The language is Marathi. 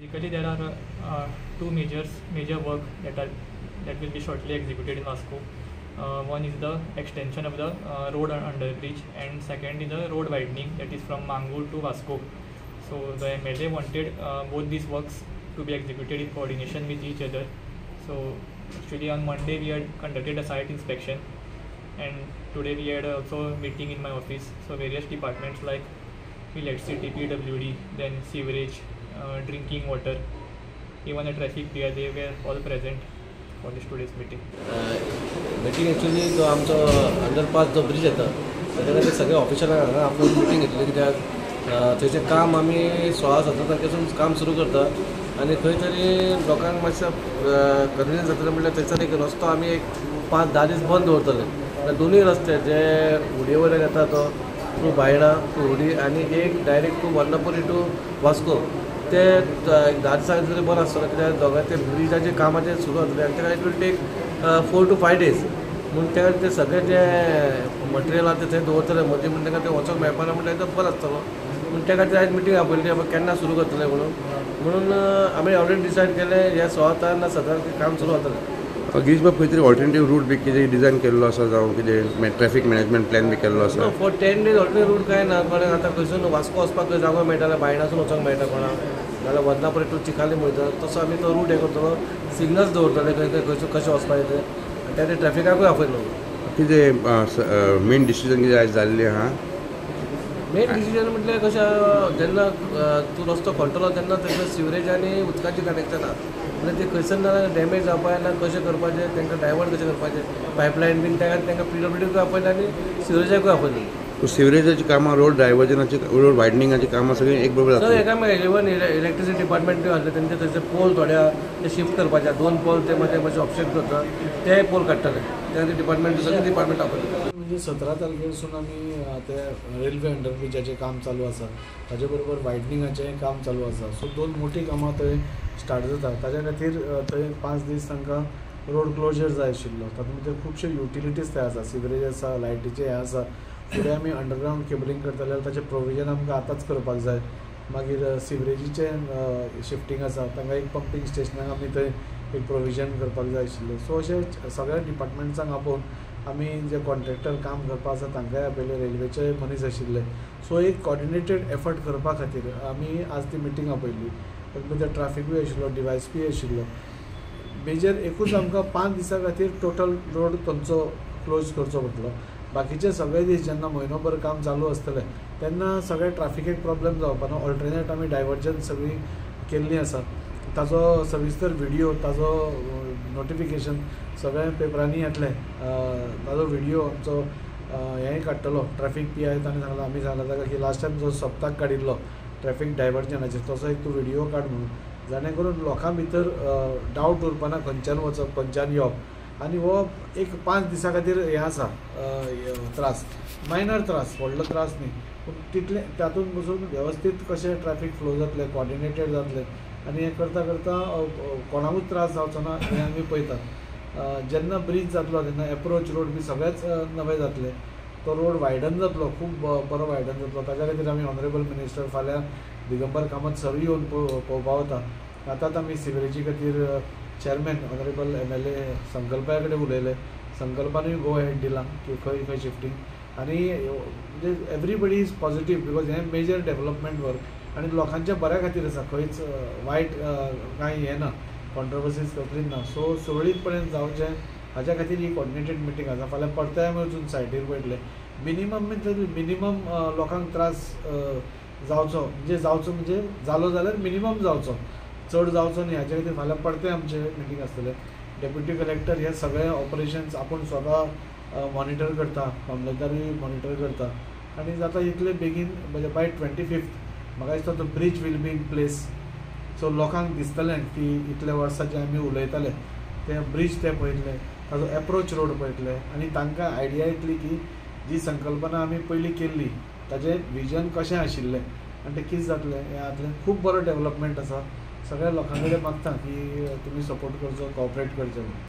Basically, there are two major work that will be shortly executed in Vasco. One is the extension of the road under bridge, and second is the road widening, that is from Mangur to Vasco. So the MLA wanted both these works to be executed in coordination with each other. So actually on Monday we had conducted a site inspection, and today we had also a meeting in my office. So various departments like electricity, PWD, then sewerage, drinking water, even a traffic PI, they were all present for this today's meeting. Meeting actually जो आमचो अंडरपास जो ब्रिज येता ताच्या खातीर सगळे ऑफिशलांक हांगा आपूण मिटींग घेतली, कित्याक थंयचें काम आमी 16-17 तारखेसून काम सुरू करता आनी खंय तरी लोकांक मातशें कन्विनियन्स जातलें म्हणल्यार थंयसर एक रस्तो आमी एक 5-10 दीस बंद दवरतले. दोनूय रस्ते जे उडये वयल्यान येता तो टू बायणा टू उडी आनी एक direct to Varnapuri to Vasco ते 10 दिसांनी तरी बंद आसतलो, कित्याक दोगांय ते ब्रिजाचें कामाचें सुरू जातलें आनी तेका it will take 4 to 5 days. म्हणून त्या ते सगळें जे मटेरियल आसा ते थंय दवरतले मदीं, म्हणून तांकां ते वचोंक मेळपाना म्हणल्यार तो बरो आसतलो. म्हणून त्या खातीर आयज मिटींग आपयली बाबा केन्ना सुरू करतले म्हणून आमी ऑलरेडी डिसायड केलें ह्या 16 ना 17 काम सुरू जातलें. गिरीश बाब खंय तरी ऑल्टरनेटीव रूट बी कितें डिझायन केल्लो आसा जावं कितें ट्रॅफिक मॅनेजमेंट प्लॅन बी केल्लो आसा? फॉर 10 days ऑल्टरनेटीव रूट काय ना. कोणाक आतां खंयसून वास्को वचपाक खंय जागो मेळटालो, बायणासून वचोंक मेळटा कोणाक, नाजाल्यार वर्नापुरी टू चिखाली वयता, तसो आमी तो रूट हे करतलो. सिग्नल्स दवरतले खंय खंयसून कशें वचपाचें तें, आनी त्या ट्रॅफिकाकूय आपयतलो. कितें मेन डिसिजन कितें आयज जाल्लें आहा? मेन डिसिजन म्हटल्यार कशें जेन्ना तूं रस्तो खोडटलो तेन्ना थंयसर सिवरेज आनी उदकाचें कनेक्शन आहा, म्हणजे ते खंयसर ना डॅमेज जावपा ना कशें करपाचें, तांकां डायवर्ट कशें करपाचें, पायपलायन बीन त्या तांकां PWDकूय आपयलें आनी सिवरेजाकूय आपयलें. सिवरेजाची कामां, रोड डायवर्जनाची, रोड वायडनिंगाची कामां सगळीं एक बरोबर सर एका मेळटा. इवन इलेक्ट्रिसिटी डिपार्टमेंटूय आसले तेंचे थंयचे पोल थोड्या ते शिफ्ट करपाचे, 2 पोल ते मातशें ऑब्जेक्ट करता ते पोल काडटले, त्या डिपार्टमेंट सगळे डिपार्टमेंट आपयले. म्हणजे 17 तारखेसून आमी ते रेल्वे अंडरब्रिजाचें काम चालू आसा, ताजे बरोबर वायडनिंगाचें काम चालू आसा. सो 2 मोठी कामां थंय स्टार्ट जाता. ताज्या खातीर थंय 5 दीस तांकां रोड क्लोजर जाय आशिल्लो. तातूंत भितर खुबशे युटिलिटीज थंय आसा, सिवरेज आसा, लायटीचें हें आसा. फुडें आमी अंडरग्रावंड केबलिंग करतले जाल्यार ताचें प्रोविजन आमकां आतांच करपाक जाय. मागीर सिवरेजीचें शिफ्टींग आसा, तांकां एक पंपींग स्टेशनाक आमी थंय एक प्रोविजन करपाक जाय आशिल्लें. सो अशें सगळ्या डिपार्टमेंट्सांक आपोवन आमी जे कॉन्ट्रॅक्टर काम करपा आसा तांकांय आपयले, रेल्वेचे मनीस आशिल्ले. सो एक कॉर्डिनेटेड एफर्ट करपा खातीर आमी आज ती मिटींग आपयली. तातूंत भितर ट्रॅफिकूय आशिल्लो, डिवायएसपी आशिल्लो. मेजर एकूच आमकां 5 दिसां खातीर टोटल रोड तांचो क्लोज करचो पडटलो. बाकीचे सगळे दीस जेन्ना म्हयनोभर काम चालू आसतलें तेन्ना सगळे ट्रॅफिकेक प्रॉब्लेम जावपा ना. ऑल्टरनेट आमी डायवर्जन सगळीं केल्लीं आसा. ताजो सविस्तर व्हिडियो, ताजो नोटिफिकेशन सगळ्या पेपरांनी येतलें. ताजो व्हिडियो आमचो हेंय काडटलो ट्रॅफिक PI ताणें सांगलां, आमी सांगलां ताका की लास्ट टायम जो सप्ताक काडिल्लो ट्रॅफिक डायवर्जनाचेर तसो एक तूं व्हिडियो काड म्हणून, जाणें करून लोकां भितर डावट उरपाना खंयच्यान वचप खंयच्यान येवप. आनी हो एक 5 दिसां खातीर हें आसा त्रास, मायनर त्रास, व्हडलो त्रास न्ही, पूण तितलें तातूंत पसून वेवस्थीत कशें ट्रॅफिक फ्लो जातलें, कॉर्डिनेटेड जातलें आनी हें करता करता कोणाकूच त्रास जावचो ना हें आमी पळयतात. जेन्ना ब्रीज जातलो तेन्ना एप्रोच रोड बी सगळेच नवे जातले. तो रोड वायडन जातलो, खूब बरो वायडन जातलो. ताच्या खातीर आमी ऑनरेबल मिनिस्टर फाल्यां दिगंबर कामत सर येवन पळोवपा वता. आतांच आमी सिवरेजी खातीर चेअरमॅन ऑनरेबल MLA संकल्पा कडेन उलयले. संकल्पानूय गो हेड दिलां की खंय खंय शिफ्टींग आनी म्हणजे एवरीबडी इज पॉझिटीव, बिकॉज हें मेजर डेव्हलपमेंट वर्क आनी लोकांच्या बऱ्या खातीर आसा. खंयच वायट कांय हें ना, कॉन्ट्रोवर्सीज कसलीच ना. सो सुरळीतपणे जावचें हाच्या खातीर ही कॉर्डिनेटेड मिटींग आसा. फाल्यां परते आमी वचून सायटीर पळयतले. मिनिमम लोकांक त्रास जावचो म्हणजे जालो जाल्यार मिनिमम जावचो, चड जावचो न्ही. हाचे खातीर फाल्यां परते आमचे मिटींग आसतलें. डेप्युटी कलेक्टर हे सगळे ऑपरेशन्स आपूण स्वता मॉनिटर करता, मामलेदारूय मॉनिटर करता आनी जाता इतले बेगीन म्हणजे बाय 25th म्हाका दिसता तो bridge will be in place. So लोकांक दिसतलें की इतले वर्सां जे आमी उलयताले ते ब्रीज ते पळयतले, ताजो एप्रोच रोड पळयतले आनी तांकां आयडिया येतली की जी संकल्पना आमी पयलीं केल्ली ताजें विजन कशें आशिल्लें आनी तें कितें जातलें. हें जातलें खूब बरो डेव्हलपमेंट आसा. सगळ्या लोकां कडेन मागता की तुमी सपोर्ट करचो, कॉपरेट करचें.